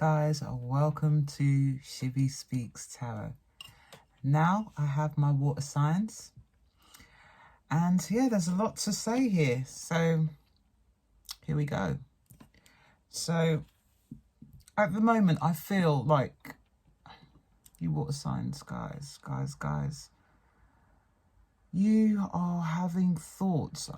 guys, welcome to Shivy Speaks Tarot. Now I have my water signs, and yeah, there's a lot to say here, so here we go. So at the moment I feel like you water signs, guys, you are having thoughts.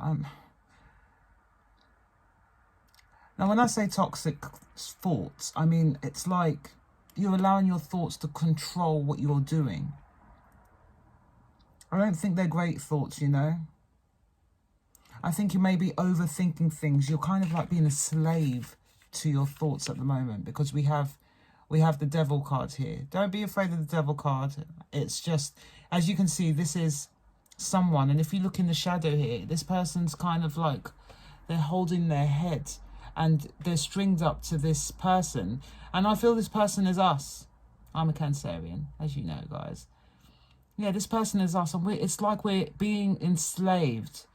Now, when I say toxic thoughts, I mean, it's like you're allowing your thoughts to control what you're doing. I don't think they're great thoughts, you know. I think you may be overthinking things. You're kind of like being a slave to your thoughts at the moment, because we have the devil card here. Don't be afraid of the devil card. It's just, as you can see, this is someone. And if you look in the shadow here, this person's kind of like, they're holding their head. And they're stringed up to this person. And I feel this person is us. I'm a Cancerian, as you know, guys. Yeah, this person is us. And it's like we're being enslaved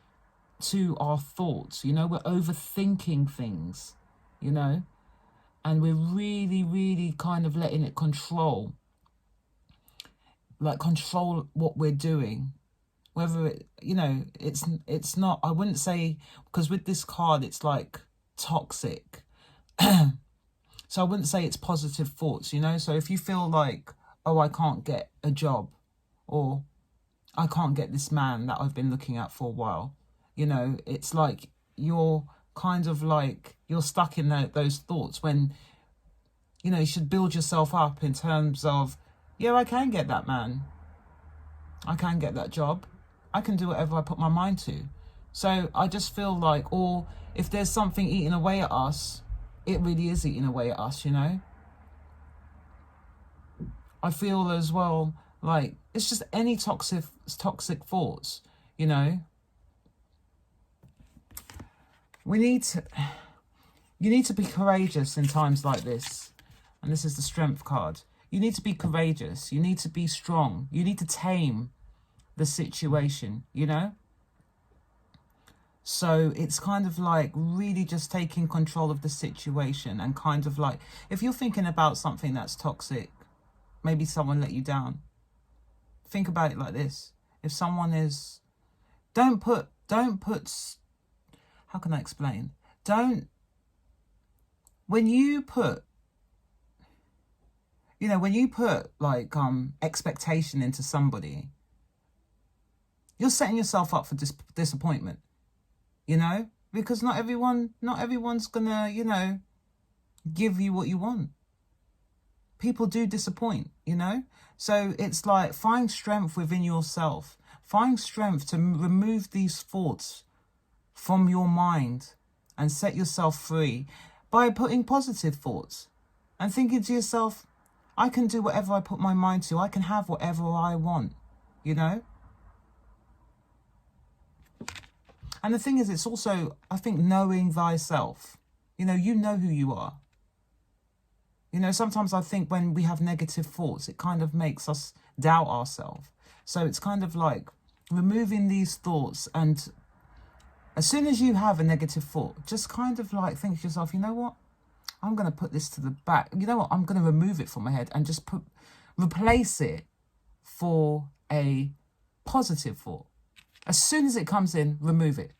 to our thoughts. You know, we're overthinking things, you know. And we're really, really kind of letting it control. Like, control what we're doing. Whether it, you know, it's not, I wouldn't say, because with this card, it's like toxic. So I wouldn't say it's positive thoughts, you know. So if you feel like, oh, I can't get a job, or I can't get this man that I've been looking at for a while, you know, it's like you're kind of like, you're stuck in those thoughts, when, you know, you should build yourself up in terms of, yeah, I can get that man, I can get that job, I can do whatever I put my mind to. So I just feel like, or if there's something eating away at us, it really is eating away at us, you know. I feel as well like it's just any toxic thoughts, you know. You need to be courageous in times like this. And this is the Strength card. You need to be courageous. You need to be strong. You need to tame the situation, you know. So it's kind of like really just taking control of the situation, and kind of like, if you're thinking about something that's toxic, maybe someone let you down. Think about it like this. If someone is, don't put, how can I explain? When you put like expectation into somebody, you're setting yourself up for disappointment. You know, because not everyone's gonna, you know, give you what you want. People do disappoint, you know. So it's like, find strength within yourself. Find strength to remove these thoughts from your mind and set yourself free by putting positive thoughts and thinking to yourself, I can do whatever I put my mind to. I can have whatever I want, you know. And the thing is, it's also, I think, knowing thyself. You know who you are. You know, sometimes I think when we have negative thoughts, it kind of makes us doubt ourselves. So it's kind of like removing these thoughts. And as soon as you have a negative thought, just kind of like think to yourself, you know what? I'm going to put this to the back. You know what? I'm going to remove it from my head and just replace it for a positive thought. As soon as it comes in, remove it.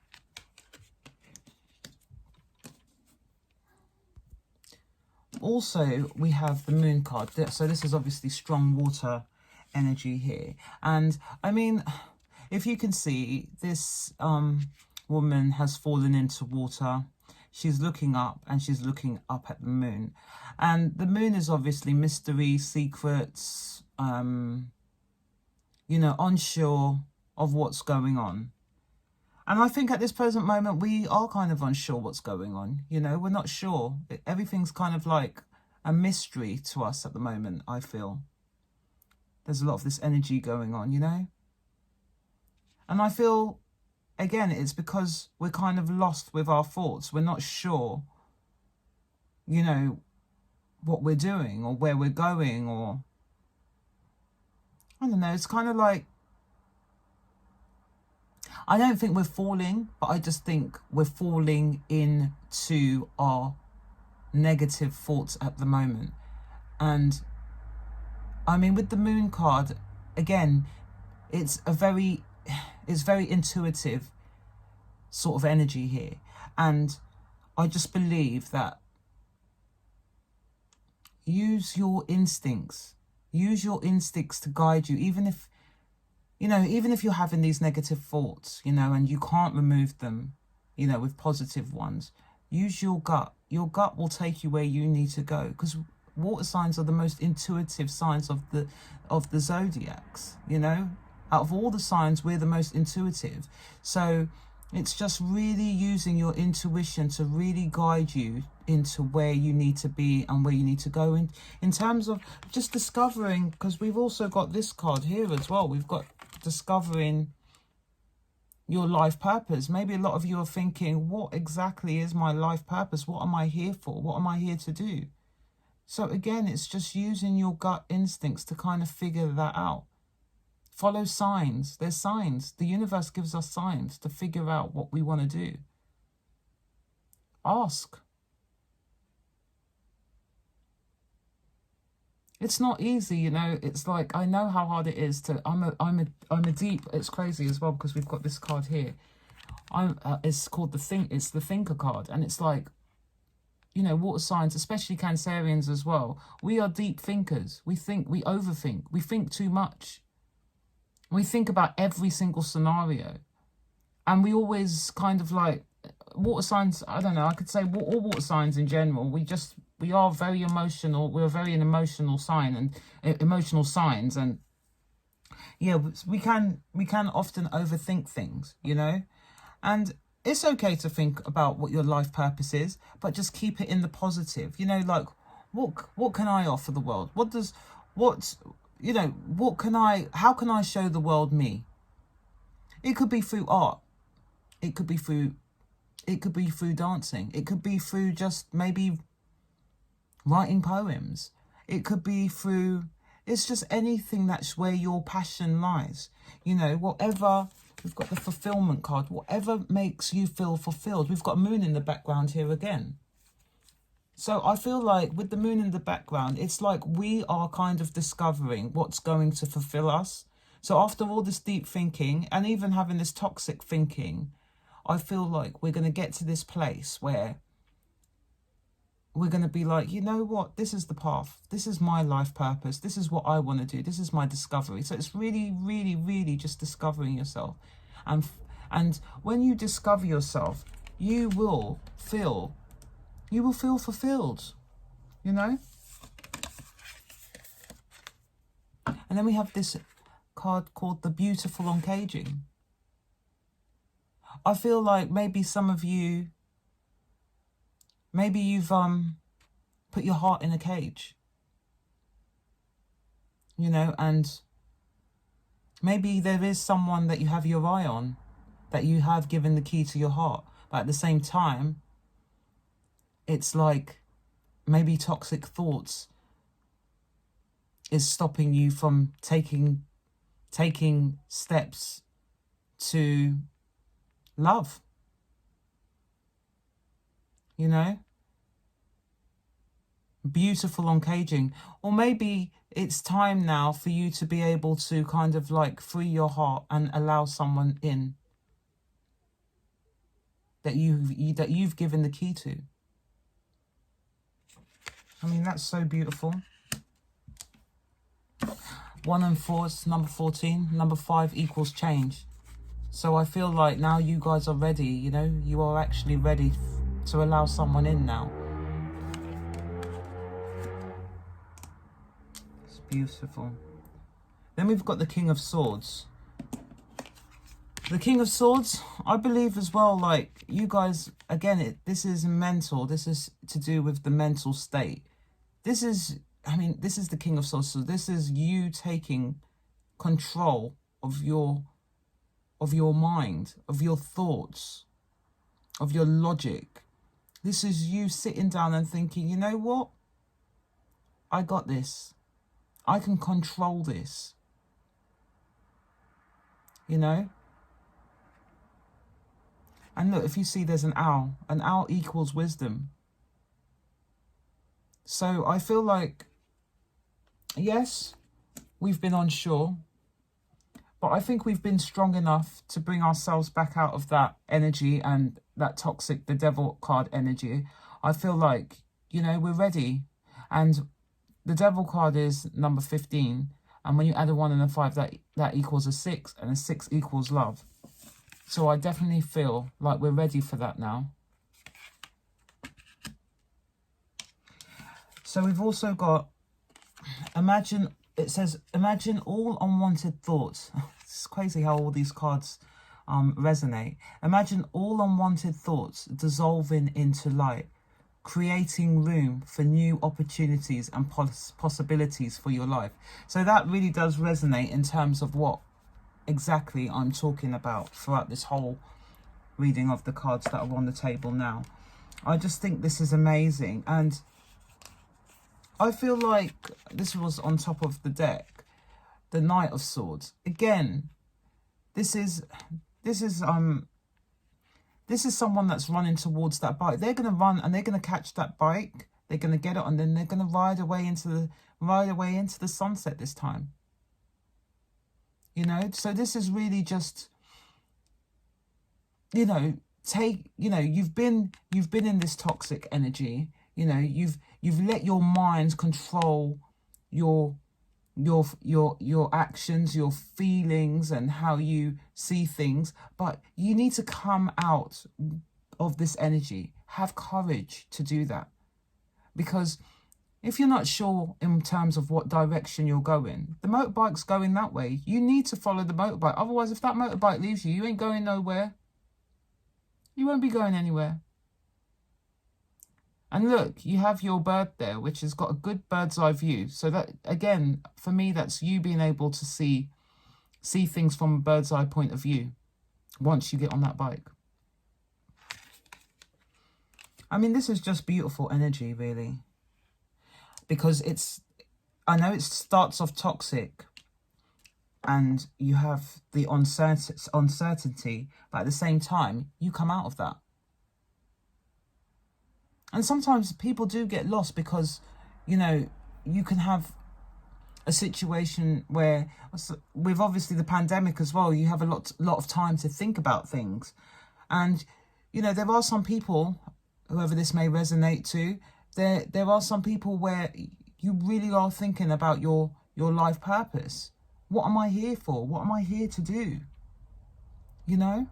Also, we have the Moon card. So this is obviously strong water energy here. And I mean, if you can see, this woman has fallen into water. She's looking up, and she's looking up at the moon. And the moon is obviously mystery, secrets, you know, unsure of what's going on. And I think at this present moment, we are kind of unsure what's going on. You know, we're not sure. Everything's kind of like a mystery to us at the moment, I feel. There's a lot of this energy going on, you know. And I feel, again, it's because we're kind of lost with our thoughts. We're not sure, you know, what we're doing or where we're going, or I don't know. It's kind of like, I don't think we're falling, but I just think we're falling into our negative thoughts at the moment. And I mean, with the moon card, again, it's very intuitive sort of energy here. And I just believe that use your instincts. Use your instincts to guide you, even if, you know, even if you're having these negative thoughts, you know, and you can't remove them, you know, with positive ones. Use your gut. Your gut will take you where you need to go, because water signs are the most intuitive signs of the zodiacs, you know. Out of all the signs, we're the most intuitive. So it's just really using your intuition to really guide you into where you need to be and where you need to go in terms of just discovering, because we've also got this card here as well. We've got discovering your life purpose. Maybe a lot of you are thinking, what exactly is my life purpose? What am I here for? What am I here to do? So again, it's just using your gut instincts to kind of figure that out. Follow signs. There's signs. The universe gives us signs to figure out what we want to do. Ask. It's not easy, you know. It's like, I know how hard it is to. I'm a deep. It's crazy as well, because we've got this card here. It's called It's the Thinker card, and it's like, you know, water signs, especially Cancerians as well. We are deep thinkers. We think. We overthink. We think too much. We think about every single scenario, and we always kind of like water signs. I don't know. I could say all water signs in general. We are very emotional. We're very an emotional sign and emotional signs. And yeah, we can often overthink things, you know, and it's okay to think about what your life purpose is, but just keep it in the positive, you know, like what can I offer the world? How can I show the world me? It could be through art. It could be through dancing. It could be through just maybe writing poems. It could be through, it's just anything that's where your passion lies. You know, whatever, we've got the fulfillment card, whatever makes you feel fulfilled. We've got moon in the background here again. So I feel like with the moon in the background, it's like we are kind of discovering what's going to fulfill us. So after all this deep thinking and even having this toxic thinking, I feel like we're going to get to this place where we're going to be like, you know what, this is the path. This is my life purpose. This is what I want to do. This is my discovery. So it's really, really, really just discovering yourself. And when you discover yourself, you will feel fulfilled, you know? And then we have this card called the Beautiful Uncaging. I feel like maybe some of you, maybe you've put your heart in a cage, you know, and maybe there is someone that you have your eye on, that you have given the key to your heart, but at the same time, it's like maybe toxic thoughts is stopping you from taking steps to love. You know? Beautiful uncaging. Or maybe it's time now for you to be able to kind of like free your heart and allow someone in that you've given the key to. I mean, that's so beautiful. 1 and 4 is number 14. Number 5 equals change. So I feel like now you guys are ready, you know, you are actually ready to allow someone in now. It's beautiful. Then we've got the King of Swords. The King of Swords, I believe as well, like, you guys, again, this is mental. This is to do with the mental state. This is, I mean, this is the King of Swords. So this is you taking control of your mind, of your thoughts, of your logic. This is you sitting down and thinking, you know what? I got this. I can control this. You know? And look, if you see there's an owl equals wisdom. So I feel like Yes, we've been unsure, but I think we've been strong enough to bring ourselves back out of that energy and that toxic, the devil card energy. I feel like, you know, we're ready. And the devil card is number 15. And when you add a 1 and a 5, that equals a 6. And a 6 equals love. So I definitely feel like we're ready for that now. So we've also got, imagine, it says, imagine all unwanted thoughts. It's crazy how all these cards resonate. Imagine all unwanted thoughts dissolving into light, creating room for new opportunities and possibilities for your life. So that really does resonate in terms of what exactly I'm talking about throughout this whole reading of the cards that are on the table now. I just think this is amazing, and I feel like this was on top of the deck, the Knight of Swords. Again, this is someone that's running towards that bike. They're going to run and they're going to catch that bike. They're going to get it, and then they're going to ride away into the sunset this time. You know, so this is really just, you know, you've been in this toxic energy. You know, you've let your mind control your actions, your feelings, and how you see things. But you need to come out of this energy. Have courage to do that, because if you're not sure in terms of what direction you're going, the motorbike's going that way. You need to follow the motorbike. Otherwise, if that motorbike leaves you, you ain't going nowhere. You won't be going anywhere. And look, you have your bird there, which has got a good bird's eye view. So that, again, for me, that's you being able to see things from a bird's eye point of view once you get on that bike. I mean, this is just beautiful energy, really. Because I know it starts off toxic and you have the uncertainty, but at the same time, you come out of that. And sometimes people do get lost because, you know, you can have a situation where, with obviously the pandemic as well, you have a lot of time to think about things. And, you know, there are some people, whoever this may resonate to, there are some people where you really are thinking about your life purpose. What am I here for? What am I here to do? You know?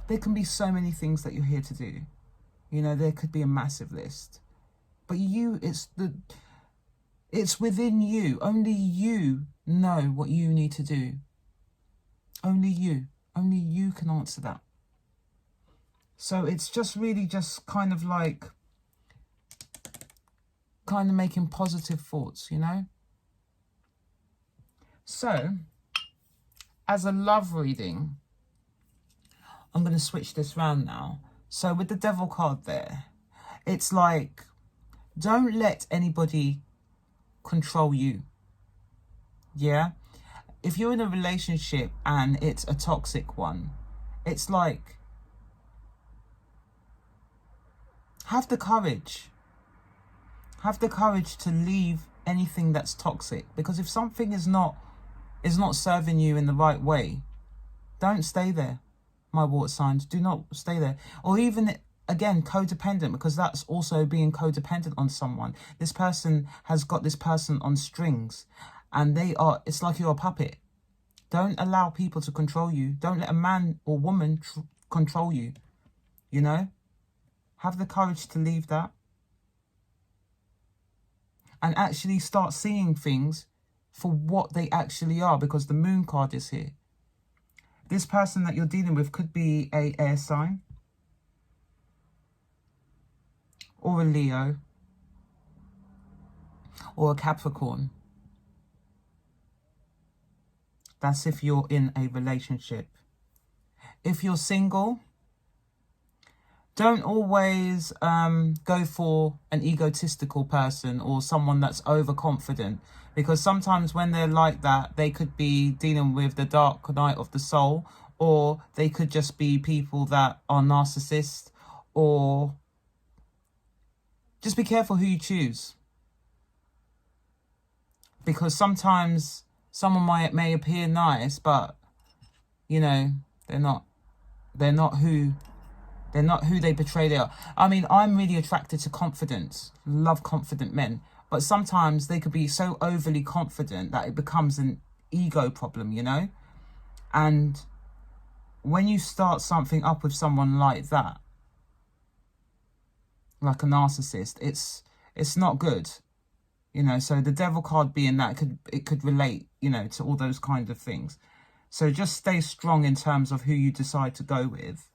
There can be so many things that you're here to do. You know, there could be a massive list. But it's within you. Only you know what you need to do. Only you. Only you can answer that. So it's just really just kind of making positive thoughts, you know? So, as a love reading, I'm going to switch this round now. So with the devil card there, it's like, don't let anybody control you. Yeah? If you're in a relationship and it's a toxic one, it's like, have the courage. Have the courage to leave anything that's toxic. Because if something is not serving you in the right way, don't stay there, my water signs. Do not stay there. Or even, again, codependent, because that's also being codependent on someone. This person has got this person on strings, and it's like you're a puppet. Don't allow people to control you. Don't let a man or woman control you, you know? Have the courage to leave that and actually start seeing things for what they actually are, because the moon card is here. This person that you're dealing with could be an air sign or a Leo or a Capricorn. That's if you're in a relationship. If you're single, don't always go for an egotistical person or someone that's overconfident, because sometimes when they're like that, they could be dealing with the dark night of the soul, or they could just be people that are narcissists. Or just be careful who you choose. because sometimes someone may appear nice, but, you know, they're not who they portray they are. I mean, I'm really attracted to confidence, love confident men, but sometimes they could be so overly confident that it becomes an ego problem, you know? And when you start something up with someone like that, like a narcissist, it's not good, you know? So the devil card being that, it could relate, you know, to all those kind of things. So just stay strong in terms of who you decide to go with.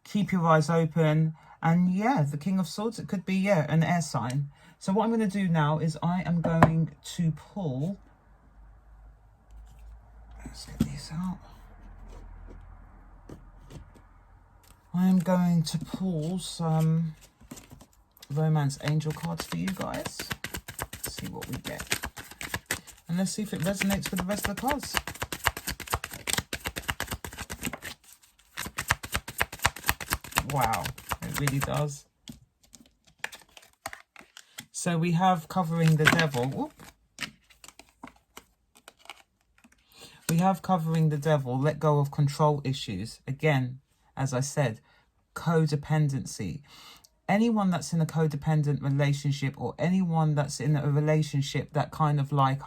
Keep your eyes open. And yeah, the King of Swords, it could be, yeah, an air sign. So what I'm going to do now is I am going to pull, let's get these out. I am going to pull some romance angel cards for you guys. Let's see what we get. And let's see if it resonates with the rest of the cards. Wow, it really does. So we have covering the devil. Whoop. We have covering the devil, let go of control issues. Again, as I said, codependency. Anyone that's in a codependent relationship, or anyone that's in a relationship that kind of like,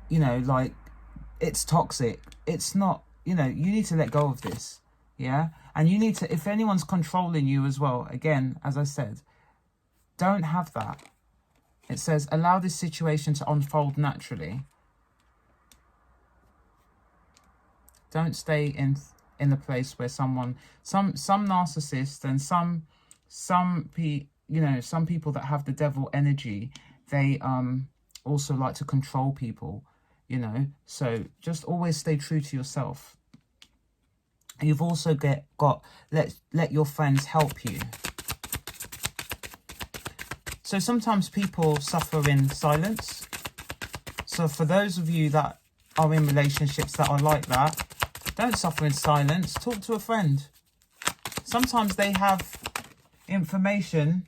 you know, like it's toxic. It's not, you know, you need to let go of this. Yeah. And you need to, if anyone's controlling you as well, again, as I said, don't have that. It says, allow this situation to unfold naturally. Don't stay in a place where some narcissists and some people that have the devil energy, they also like to control people, you know. So just always stay true to yourself. You've also got let your friends help you. So sometimes people suffer in silence. So for those of you that are in relationships that are like that, don't suffer in silence. Talk to a friend. Sometimes they have information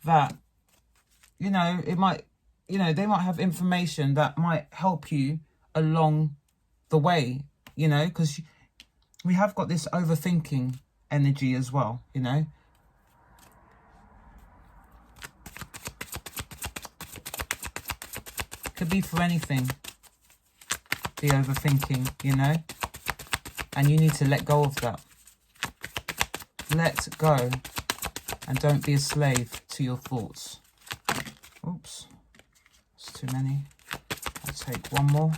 that, you know, it might, you know, they might have information that might help you along the way, you know, because we have got this overthinking energy as well, you know. Could be for anything, the overthinking, you know. And you need to let go of that. Let go. And don't be a slave to your thoughts. Oops. It's too many. I'll take one more.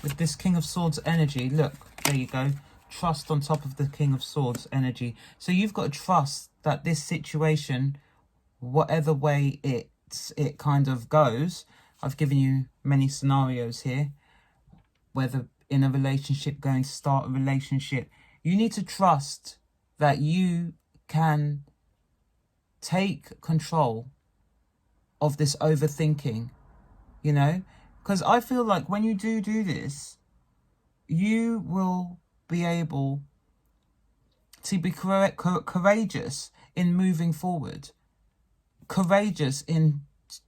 With this King of Swords energy, look, there you go. Trust on top of the King of Swords energy. So you've got to trust that this situation, whatever way it kind of goes, I've given you many scenarios here, whether in a relationship, going to start a relationship, you need to trust that you can take control of this overthinking, you know, because I feel like when you do this, you will be able to be courageous in moving forward, courageous in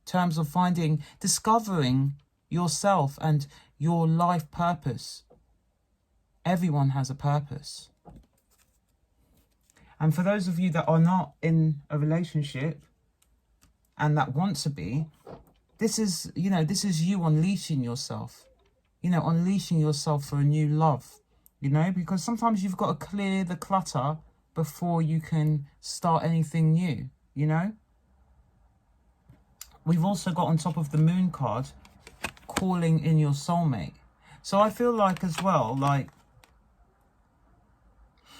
terms of discovering yourself and your life purpose. Everyone has a purpose. And for those of you that are not in a relationship and that want to be, this is, you know, this is you unleashing yourself, you know, unleashing yourself for a new love, you know, because sometimes you've got to clear the clutter before you can start anything new, you know. We've also got on top of the Moon card, calling in your soulmate. So I feel like as well, like,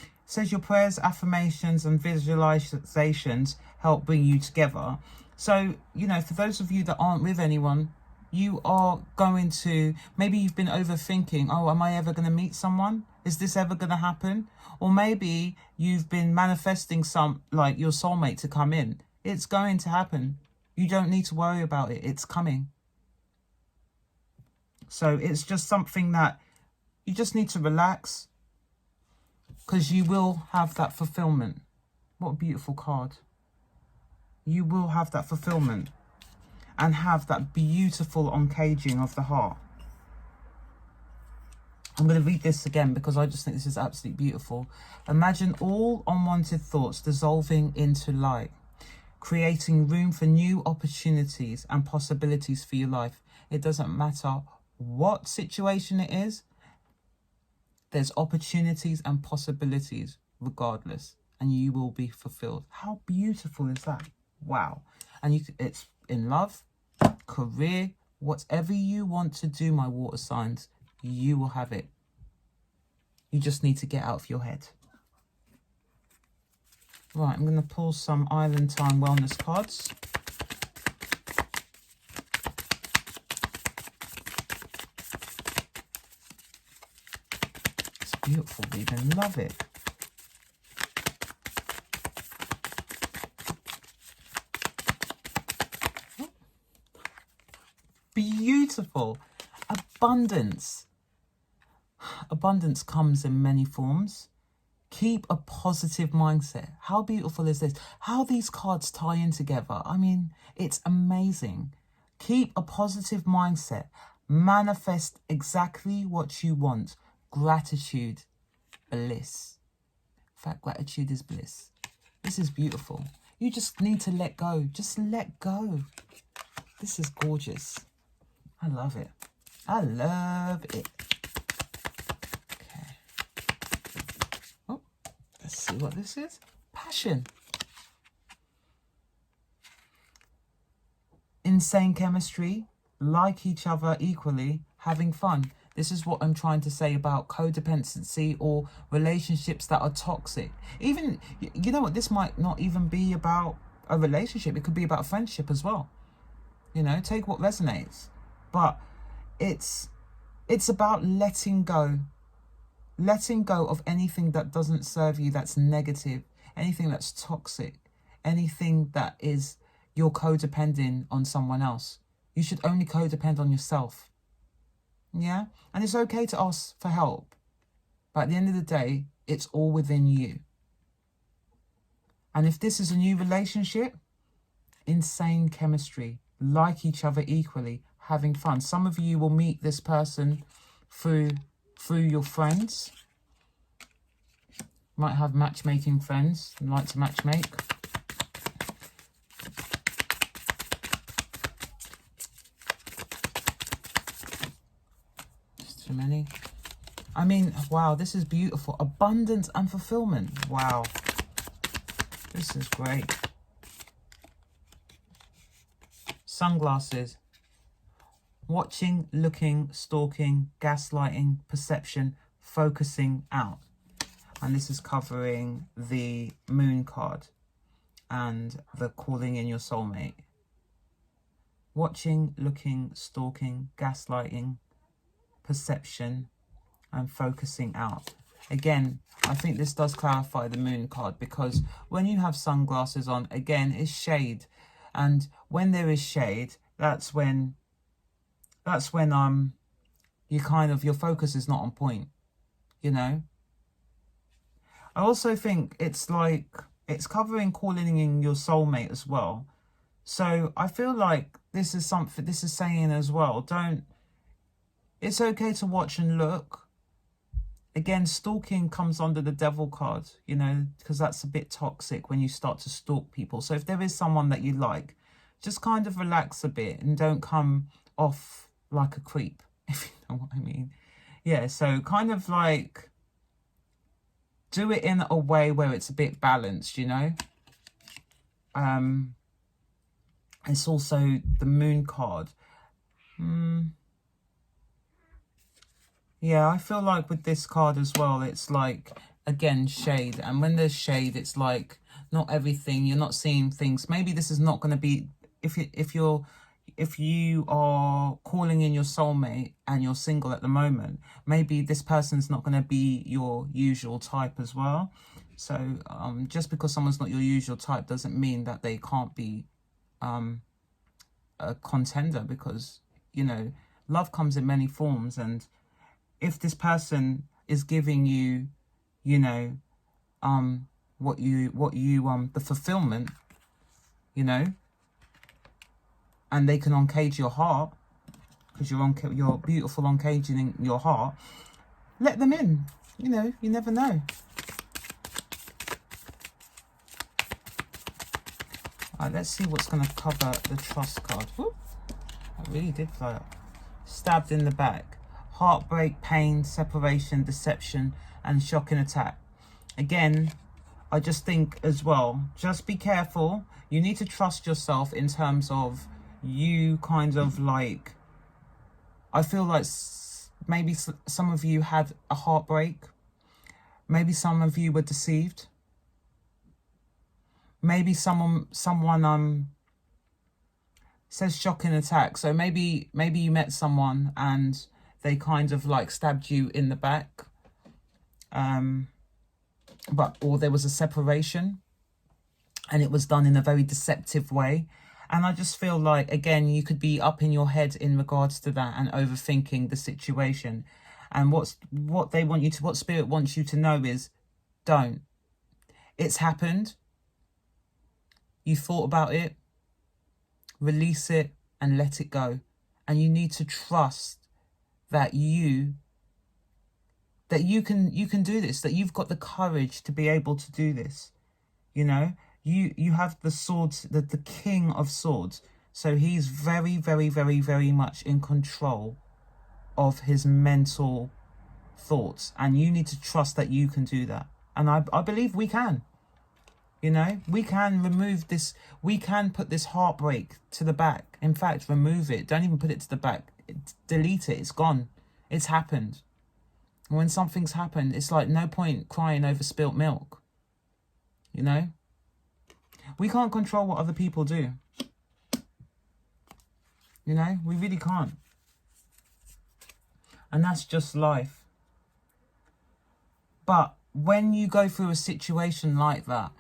it says your prayers, affirmations and visualizations help bring you together. So, you know, for those of you that aren't with anyone, you are going to, maybe you've been overthinking, oh, am I ever going to meet someone? Is this ever going to happen? Or maybe you've been manifesting like your soulmate to come in. It's going to happen. You don't need to worry about it. It's coming. So it's just something that You just need to relax, because you will have that fulfillment. What a beautiful card. You will have that fulfillment and have that beautiful uncaging of the heart. I'm going to read this again because I just think this is absolutely beautiful. Imagine all unwanted thoughts dissolving into light, creating room for new opportunities and possibilities for your life. It doesn't matter what situation it is. There's opportunities and possibilities regardless, and you will be fulfilled. How beautiful is that? Wow. And it's in love, career, whatever you want to do, my water signs, you will have it. You just need to get out of your head. Right, I'm going to pull some Island Time Wellness cards. It's beautiful, reading. Love it. Beautiful. Abundance. Abundance comes in many forms. Keep a positive mindset. How beautiful is this? How these cards tie in together. I mean, it's amazing. Keep a positive mindset. Manifest exactly what you want. Gratitude, bliss. In fact, gratitude is bliss. This is beautiful. You just need to let go. Just let go. This is gorgeous. I love it. I love it. Let's see what this is. Passion. Insane chemistry, like each other equally, having fun. This is what I'm trying to say about codependency or relationships that are toxic. Even, you know what, this might not even be about a relationship. It could be about a friendship as well. You know, take what resonates. But it's about letting go. Letting go of anything that doesn't serve you, that's negative, anything that's toxic, anything that is you're codependent on someone else. You should only codepend on yourself. Yeah? And it's okay to ask for help. But at the end of the day, it's all within you. And if this is a new relationship, insane chemistry, like each other equally, having fun. Some of you will meet this person through your friends. Might have matchmaking friends and like to matchmake. Just too many. I mean, wow, this is beautiful. Abundance and fulfillment. Wow. This is great. Sunglasses. Watching, looking, stalking, gaslighting, perception, focusing out. And this is covering the moon card and the calling in your soulmate. Watching, looking, stalking, gaslighting, perception, and focusing out. Again, I think this does clarify the moon card, because when you have sunglasses on, again, it's shade. And when there is shade, that's when you kind of, your focus is not on point, you know. I also think it's like, it's covering calling in your soulmate as well. So I feel like this is something, this is saying as well, it's okay to watch and look. Again, stalking comes under the devil card, you know, because that's a bit toxic when you start to stalk people. So if there is someone that you like, just kind of relax a bit and don't come off like a creep, if you know what I mean. Yeah, so kind of like do it in a way where it's a bit balanced, you know. It's also the moon card. Yeah, I feel like with this card as well, it's like, again, shade. And when there's shade, it's like not everything, you're not seeing things. Maybe this is not going to be, if you are calling in your soulmate and you're single at the moment, maybe this person's not going to be your usual type as well. So just because someone's not your usual type doesn't mean that they can't be a contender, because, you know, love comes in many forms, and if this person is giving you, you know, the fulfillment, you know, and they can uncage your heart, because you're beautiful uncaging your heart, let them in. You know, you never know. All right, let's see what's going to cover the trust card. Whoop. I really did fly up. Stabbed in the back. Heartbreak, pain, separation, deception, and shocking attack. Again, I just think as well, just be careful. You need to trust yourself in terms of you kind of like, I feel like maybe some of you had a heartbreak. Maybe some of you were deceived. Maybe someone says shocking attack. So maybe you met someone and they kind of like stabbed you in the back. Or there was a separation and it was done in a very deceptive way. And I just feel like, again, you could be up in your head in regards to that and overthinking the situation. And what Spirit wants you to know is, don't. It's happened. You thought about it. Release it and let it go. And you need to trust that you can do this, that you've got the courage to be able to do this. You know, you have the swords, the King of Swords. So he's very, very, very, very much in control of his mental thoughts. And you need to trust that you can do that. And I believe we can. You know, we can remove this. We can put this heartbreak to the back. In fact, remove it. Don't even put it to the back. Delete it. It's gone. It's happened. When something's happened, it's like no point crying over spilt milk. You know? We can't control what other people do. You know? We really can't. And that's just life. But when you go through a situation like that,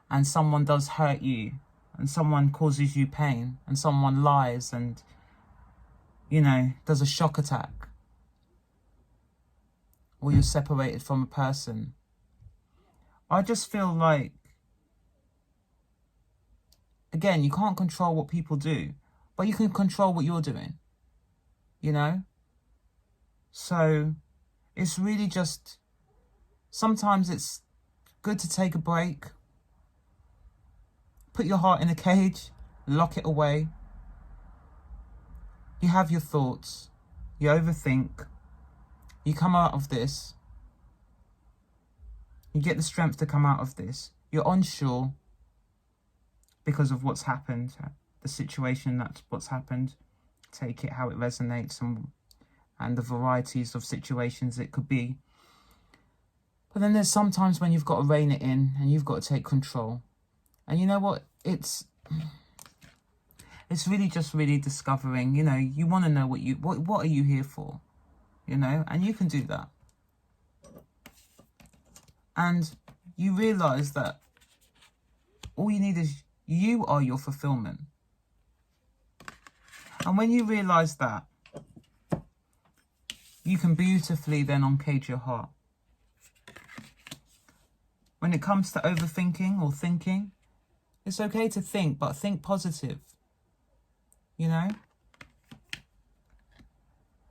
and someone does hurt you, and someone causes you pain, and someone lies and, you know, does a shock attack, or you're separated from a person, I just feel like, again, you can't control what people do, but you can control what you're doing, you know? So it's really just, sometimes it's good to take a break. Put your heart in a cage, lock it away. You have your thoughts, you overthink, you come out of this, you get the strength to come out of this. You're unsure because of what's happened, the situation, that's what's happened. Take it how it resonates and the varieties of situations it could be. But then there's sometimes when you've got to rein it in and you've got to take control. And you know what? It's really just really discovering, you know, you want to know what are you here for, you know, and you can do that. And you realize that all you need is you are your fulfillment. And when you realize that, you can beautifully then uncage your heart. When it comes to overthinking or thinking, it's okay to think, but think positive, you know?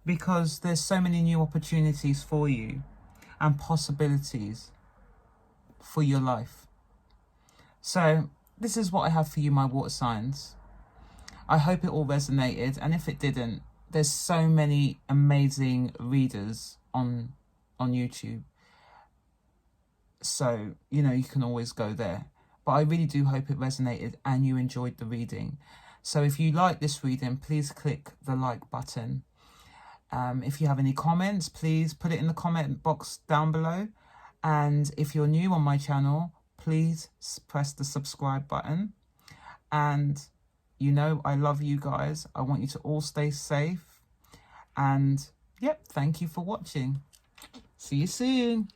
Because there's so many new opportunities for you and possibilities for your life. So this is what I have for you, my water signs. I hope it all resonated. And if it didn't, there's so many amazing readers on YouTube. So, you know, you can always go there. But I really do hope it resonated and you enjoyed the reading. So if you like this reading, please click the like button. If you have any comments, please put it in the comment box down below. And if you're new on my channel, please press the subscribe button. And you know, I love you guys. I want you to all stay safe. And yep, thank you for watching. See you soon.